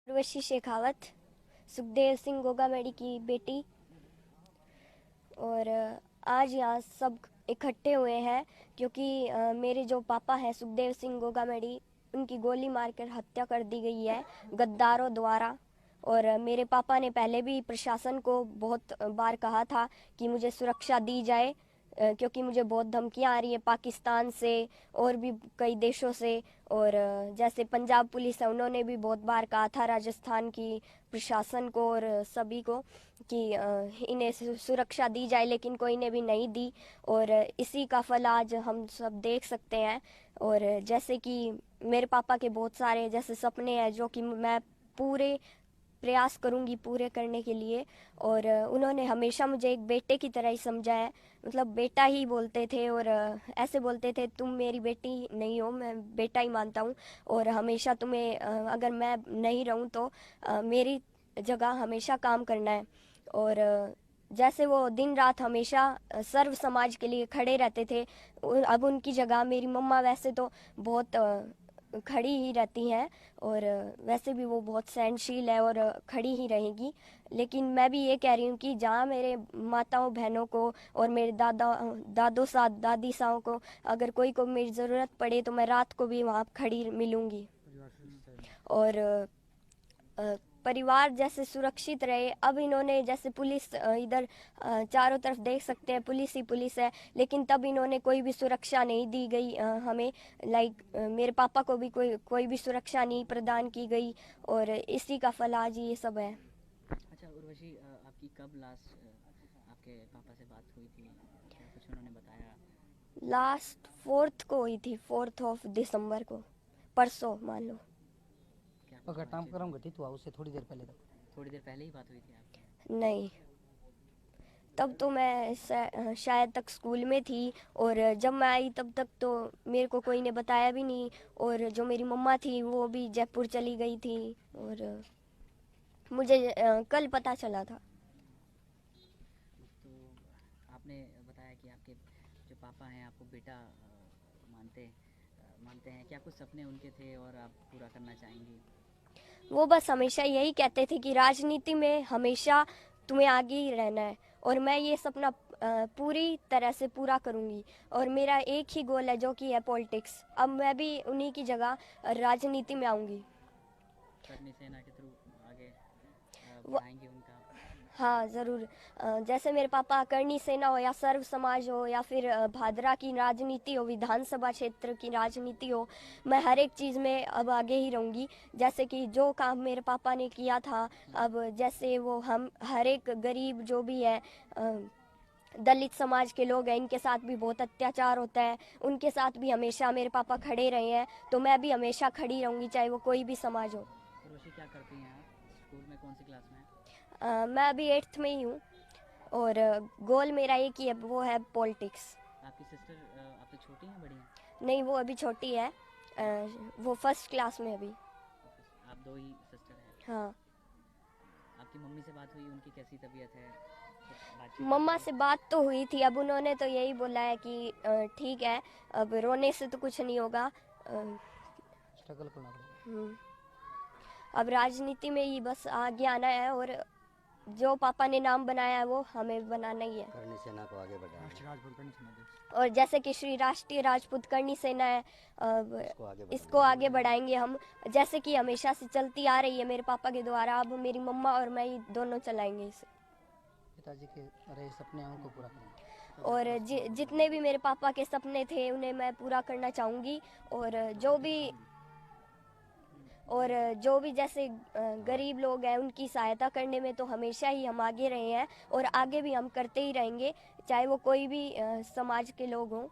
उर्वशी शेखावत, सुखदेव सिंह गोगामेडी की बेटी। और आज यहाँ सब इकट्ठे हुए हैं क्योंकि मेरे जो पापा हैं सुखदेव सिंह गोगामेडी, उनकी गोली मारकर हत्या कर दी गई है गद्दारों द्वारा। और मेरे पापा ने पहले भी प्रशासन को बहुत बार कहा था कि मुझे सुरक्षा दी जाए, क्योंकि मुझे बहुत धमकियां आ रही है पाकिस्तान से और भी कई देशों से। और जैसे पंजाब पुलिस है, उन्होंने भी बहुत बार कहा था राजस्थान की प्रशासन को और सभी को कि इन्हें सुरक्षा दी जाए, लेकिन कोई ने भी नहीं दी। और इसी का फल आज हम सब देख सकते हैं। और जैसे कि मेरे पापा के बहुत सारे जैसे सपने हैं जो कि मैं पूरे प्रयास करूंगी पूरे करने के लिए। और उन्होंने हमेशा मुझे एक बेटे की तरह ही समझा है, मतलब बेटा ही बोलते थे। और ऐसे बोलते थे तुम मेरी बेटी नहीं हो, मैं बेटा ही मानता हूँ। और हमेशा तुम्हें अगर मैं नहीं रहूँ तो मेरी जगह हमेशा काम करना है। और जैसे वो दिन रात हमेशा सर्व समाज के लिए खड़े रहते थे, अब उनकी जगह मेरी मम्मा वैसे तो बहुत खड़ी ही रहती हैं। और वैसे भी वो बहुत सहनशील है और खड़ी ही रहेगी। लेकिन मैं भी ये कह रही हूँ कि जहाँ मेरे माताओं बहनों को और मेरे दादों साथ दादी साओं को अगर कोई को मेरी ज़रूरत पड़े तो मैं रात को भी वहाँ खड़ी मिलूँगी। और परिवार जैसे सुरक्षित रहे। अब इन्होंने जैसे पुलिस इधर चारों तरफ देख सकते हैं पुलिस ही पुलिस है, लेकिन तब इन्होंने कोई भी सुरक्षा नहीं दी गई हमें। लाइक मेरे पापा को भी कोई भी सुरक्षा नहीं प्रदान की गई। और इसी का फल आज ये सब है। अच्छा उर्वशी, आपकी कब लास्ट आपके पापा से बात हुई थी? क्या कुछ उन्होंने बताया? लास्ट 4th को हुई थी, 4th ऑफ दिसंबर को, परसों मान लो। क्या कुछ अगर बातचीत घटनाक्रम हुई? घटित हुआ उससे थोड़ी देर पहले तक? थोड़ी देर पहले ही बात हुई थी आपकी? नहीं, तब तो मैं शायद तक स्कूल में थी। और जब मैं आई तब तक तो मेरे को कोई ने बताया भी नहीं। और जो मेरी मम्मा थी वो भी जयपुर चली गई थी। और मुझे कल पता चला था। तो आपने बताया कि आपके जो पापा हैं आपको बेटा मानते हैं। क्या कुछ सपने उनके थे और आप पूरा करना चाहेंगी? वो बस हमेशा यही कहते थे कि राजनीति में हमेशा तुम्हें आगे ही रहना है। और मैं ये सपना पूरी तरह से पूरा करूंगी। और मेरा एक ही गोल है जो कि है पॉलिटिक्स। अब मैं भी उन्हीं की जगह राजनीति में आऊंगी। करनी सेना के थ्रू आगे बढ़ाएंगे उनका? हाँ ज़रूर। जैसे मेरे पापा करनी सेना हो या सर्व समाज हो या फिर भादरा की राजनीति हो, विधानसभा क्षेत्र की राजनीति हो, मैं हर एक चीज़ में अब आगे ही रहूँगी। जैसे कि जो काम मेरे पापा ने किया था, अब जैसे वो हम हर एक गरीब जो भी है, दलित समाज के लोग हैं, इनके साथ भी बहुत अत्याचार होता है, उनके साथ भी हमेशा मेरे पापा खड़े रहे हैं। तो मैं भी हमेशा खड़ी रहूँगी चाहे वो कोई भी समाज हो। उर्वशी, क्या करती हैं आप? स्कूल में कौन सी क्लास में हैं? मैं अभी 8th में ही हूँ। और गोल मेरा एक ही है, वो है पॉलिटिक्स। आपकी सिस्टर आपसे छोटी हैं बड़ी हैं? नहीं, वो अभी छोटी है। वो 1st क्लास में अभी। आप दो ही सिस्टर हैं? हाँ। आपकी मम्मी से बात हुई? उनकी कैसी तबीयत है? कुछ बातचीत मम्मा होती से है? बात तो हुई थी, अब उन्होंने तो यही बोला है कि ठीक है, अब रोने से तो कुछ नहीं होगा। स्ट्रगल करना पड़ेगा। अब राजनीति में ही बस आगे आना है। और जो पापा ने नाम बनाया है वो हमें बनाना ही है। करनी सेना को आगे बढ़ाना, और जैसे कि श्री राष्ट्रीय राजपूत करनी सेना है, इसको आगे बढ़ाएंगे हम। जैसे कि हमेशा से चलती आ रही है मेरे पापा के द्वारा, अब मेरी मम्मा और मैं ही दोनों चलाएंगे इसे। पिताजी के रहे सपने हैं उनको पूरा करेंगे। और जितने भी मेरे पापा के सपने थे उन्हें मैं पूरा करना चाहूँगी। और जो भी जैसे गरीब लोग हैं उनकी सहायता करने में तो हमेशा ही हम आगे रहे हैं और आगे भी हम करते ही रहेंगे, चाहे वो कोई भी समाज के लोग हों।